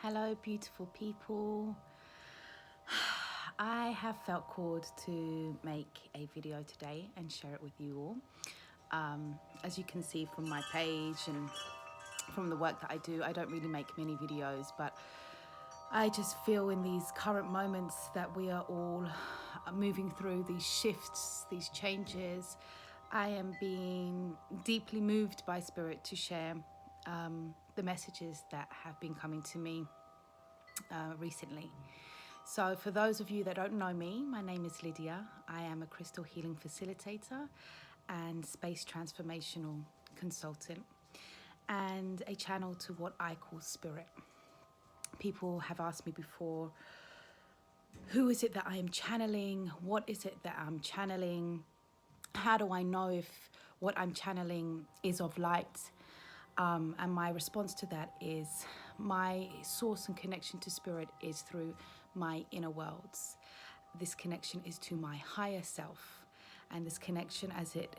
Hello, beautiful people. I have felt called to make a video today and share it with you all. As you can see from my page and from the work that I do, I don't really make many videos, but I just feel in these current moments that we are all moving through these shifts, these changes. I am being deeply moved by Spirit to share the messages that have been coming to me recently. So for those of you that don't know me, my name is Lydia. I am a crystal healing facilitator and space transformational consultant and a channel to what I call spirit. People have asked me before, who is it that I am channeling? What is it that I'm channeling? How do I know if what I'm channeling is of light? And my response to that is my source and connection to spirit is through my inner worlds. This connection is to my higher self. And this connection, as it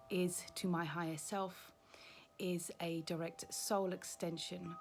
is to my higher self, is a direct soul extension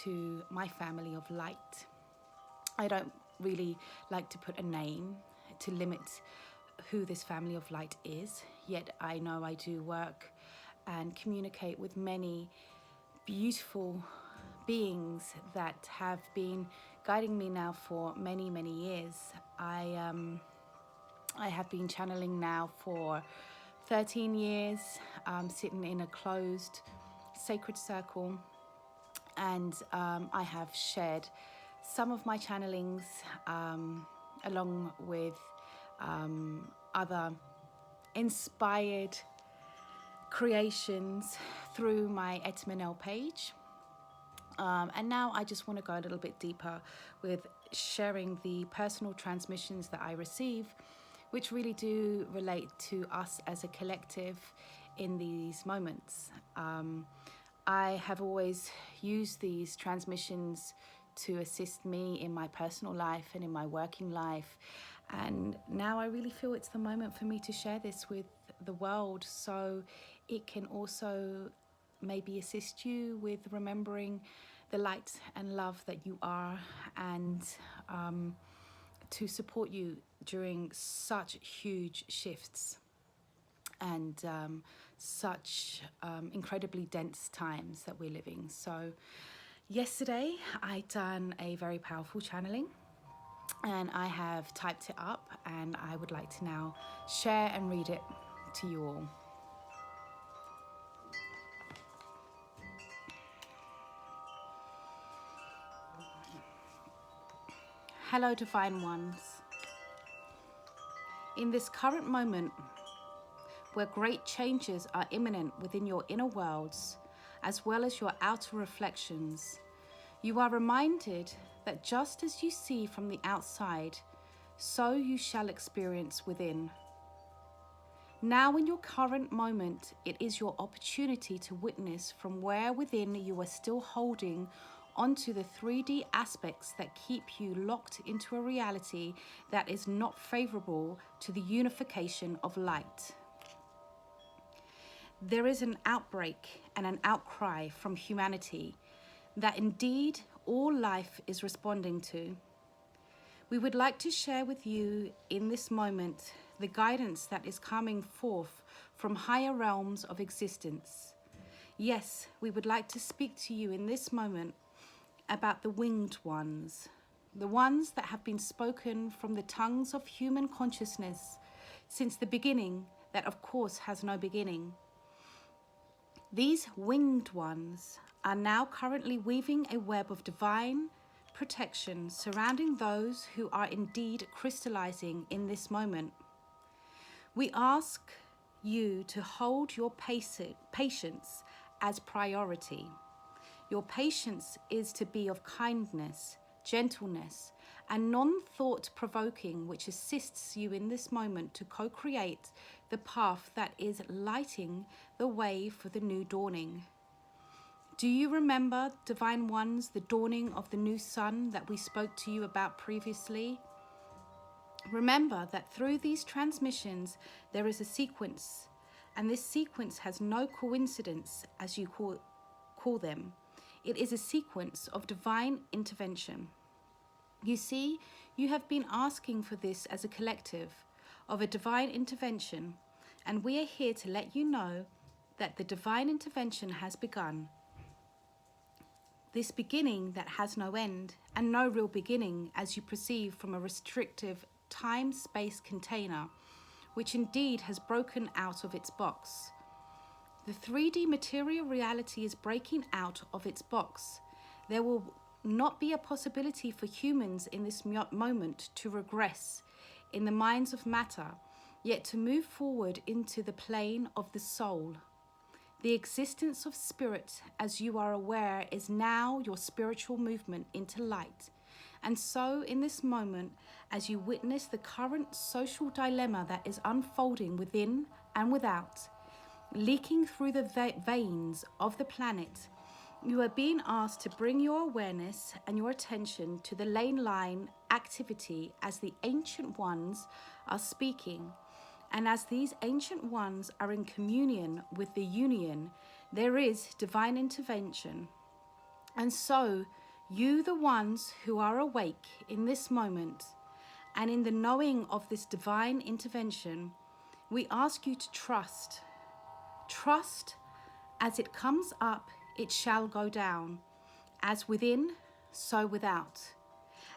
to my family of light. I don't really like to put a name to limit who this family of light is, yet I know I do work and communicate with many beautiful beings that have been guiding me now for many, many years. I have been channeling now for 13 years, sitting in a closed sacred circle, and I have shared some of my channelings along with other inspired creations through my Etmanel page. And now I just want to go a little bit deeper with sharing the personal transmissions that I receive, which really do relate to us as a collective in these moments. I have always used these transmissions to assist me in my personal life and in my working life. And now I really feel it's the moment for me to share this with the world, so it can also maybe assist you with remembering the light and love that you are, and to support you during such huge shifts and such incredibly dense times that we're living. So yesterday I done a very powerful channeling, and I have typed it up, and I would like to now share and read it to you all. Hello, Divine Ones. In this current moment, where great changes are imminent within your inner worlds, as well as your outer reflections, you are reminded that just as you see from the outside, so you shall experience within. Now in your current moment, it is your opportunity to witness from where within you are still holding onto the 3D aspects that keep you locked into a reality that is not favorable to the unification of light. There is an outbreak and an outcry from humanity that indeed all life is responding to. We would like to share with you in this moment the guidance that is coming forth from higher realms of existence. Yes, we would like to speak to you in this moment about the winged ones, the ones that have been spoken from the tongues of human consciousness since the beginning that of course has no beginning. These winged ones are now currently weaving a web of divine protection surrounding those who are indeed crystallizing in this moment. We ask you to hold your patience as priority. Your patience is to be of kindness, gentleness, and non-thought-provoking, which assists you in this moment to co-create the path that is lighting the way for the new dawning. Do you remember, Divine Ones, the dawning of the new sun that we spoke to you about previously? Remember that through these transmissions, there is a sequence, and this sequence has no coincidence, as you call them. It is a sequence of divine intervention. You see, you have been asking for this as a collective of a divine intervention, and we are here to let you know that the divine intervention has begun. This beginning that has no end and no real beginning, as you perceive from a restrictive time-space container, which indeed has broken out of its box. The 3D material reality is breaking out of its box. There will not be a possibility for humans in this moment to regress in the minds of matter, yet to move forward into the plane of the soul. The existence of spirit, as you are aware, is now your spiritual movement into light. And so in this moment, as you witness the current social dilemma that is unfolding within and without, leaking through the veins of the planet, you are being asked to bring your awareness and your attention to the lane line activity as the ancient ones are speaking. And as these ancient ones are in communion with the union, there is divine intervention. And so, you, the ones who are awake in this moment, and in the knowing of this divine intervention, we ask you to trust. Trust, as it comes up, it shall go down. As within, so without.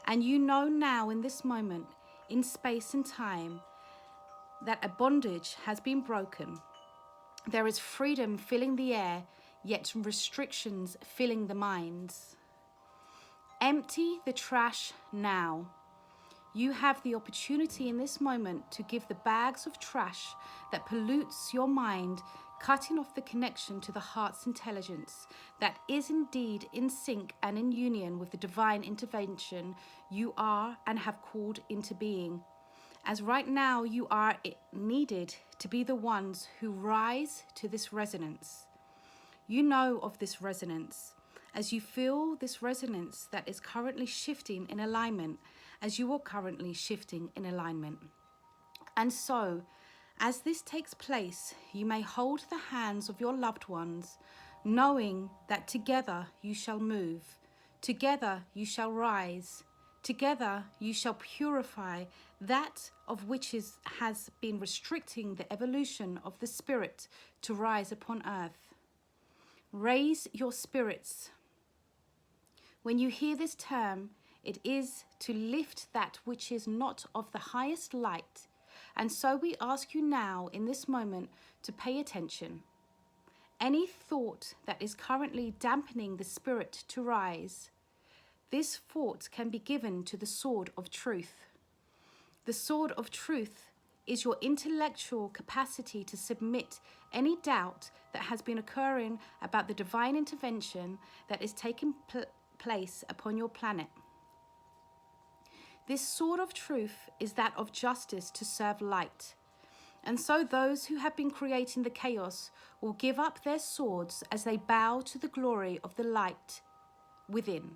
And you know now in this moment, in space and time, that a bondage has been broken. There is freedom filling the air, yet restrictions filling the minds. Empty the trash now. You have the opportunity in this moment to give the bags of trash that pollutes your mind, cutting off the connection to the heart's intelligence that is indeed in sync and in union with the divine intervention you are and have called into being. As right now you are needed to be the ones who rise to this resonance. You know of this resonance. As you feel this resonance that is currently shifting in alignment, as you are currently shifting in alignment. And so, as this takes place, you may hold the hands of your loved ones, knowing that together you shall move, together you shall rise, together you shall purify that of which has been restricting the evolution of the spirit to rise upon earth. Raise your spirits. When you hear this term, it is to lift that which is not of the highest light. And so we ask you now in this moment to pay attention. Any thought that is currently dampening the spirit to rise, this thought can be given to the sword of truth. The sword of truth is your intellectual capacity to submit any doubt that has been occurring about the divine intervention that is taking place upon your planet. This sword of truth is that of justice to serve light. And so those who have been creating the chaos will give up their swords as they bow to the glory of the light within.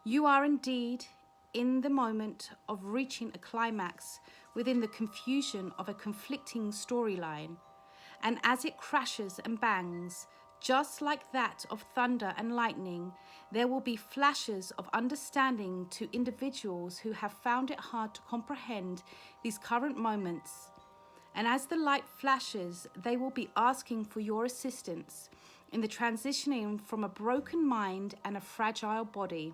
You are indeed in the moment of reaching a climax within the confusion of a conflicting storyline. And as it crashes and bangs, just like that of thunder and lightning, there will be flashes of understanding to individuals who have found it hard to comprehend these current moments. And as the light flashes, they will be asking for your assistance in the transitioning from a broken mind and a fragile body.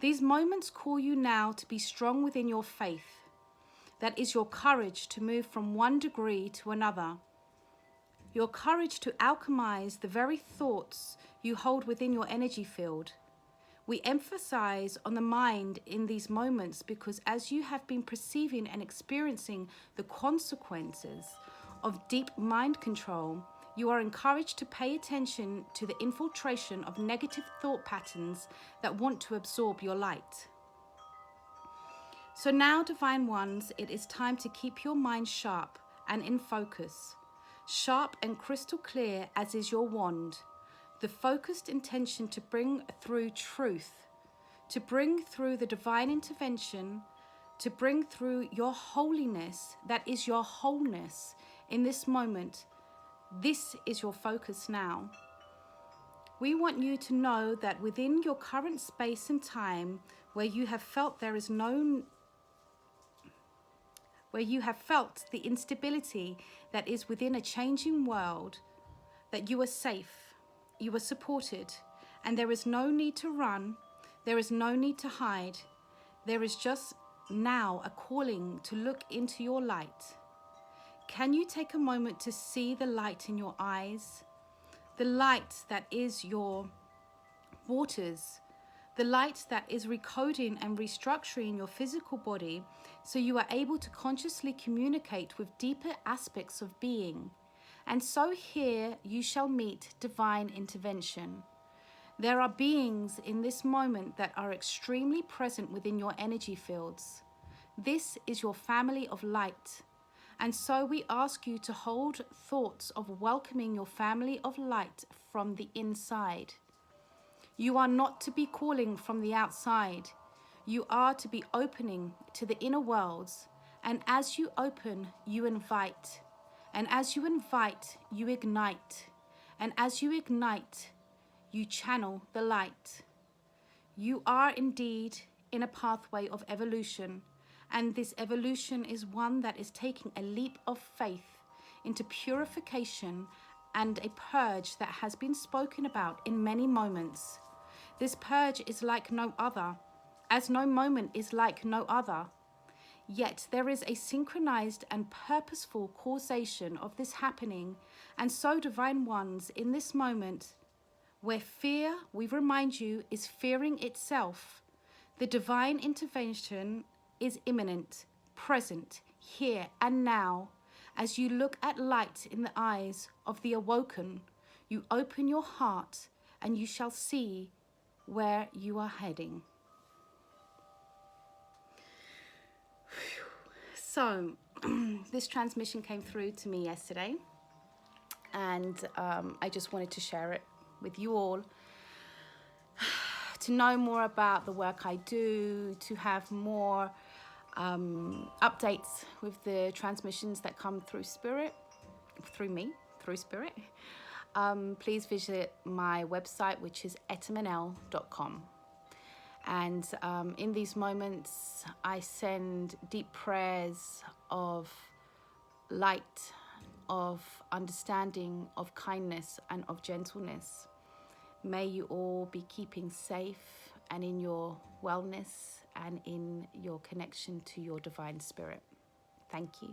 These moments call you now to be strong within your faith. That is your courage to move from one degree to another. Your courage to alchemize the very thoughts you hold within your energy field. We emphasize on the mind in these moments because as you have been perceiving and experiencing the consequences of deep mind control, you are encouraged to pay attention to the infiltration of negative thought patterns that want to absorb your light. So now, Divine Ones, it is time to keep your mind sharp and in focus. Sharp and crystal clear as is your wand. The focused intention to bring through truth, to bring through the divine intervention, to bring through your holiness, that is your wholeness in this moment. This is your focus now. We want you to know that within your current space and time where you have felt where you have felt the instability that is within a changing world, that you are safe, you are supported, and there is no need to run, there is no need to hide. There is just now a calling to look into your light. Can you take a moment to see the light in your eyes? The light that is your waters, the light that is recoding and restructuring your physical body so you are able to consciously communicate with deeper aspects of being. And so here you shall meet divine intervention. There are beings in this moment that are extremely present within your energy fields. This is your family of light. And so we ask you to hold thoughts of welcoming your family of light from the inside. You are not to be calling from the outside. You are to be opening to the inner worlds. And as you open, you invite. And as you invite, you ignite. And as you ignite, you channel the light. You are indeed in a pathway of evolution. And this evolution is one that is taking a leap of faith into purification and a purge that has been spoken about in many moments. This purge is like no other, as no moment is like no other. Yet there is a synchronized and purposeful causation of this happening, and so, divine ones, in this moment, where fear, we remind you, is fearing itself, the divine intervention is imminent, present, here and now. As you look at light in the eyes of the awoken, you open your heart and you shall see where you are heading. So, this transmission came through to me yesterday, and I just wanted to share it with you all. To know more about the work I do, to have more updates with the transmissions that come through Spirit, through me, through Spirit, please visit my website, which is etamanel.com. And in these moments, I send deep prayers of light, of understanding, of kindness, and of gentleness. May you all be keeping safe and in your wellness and in your connection to your divine spirit. Thank you.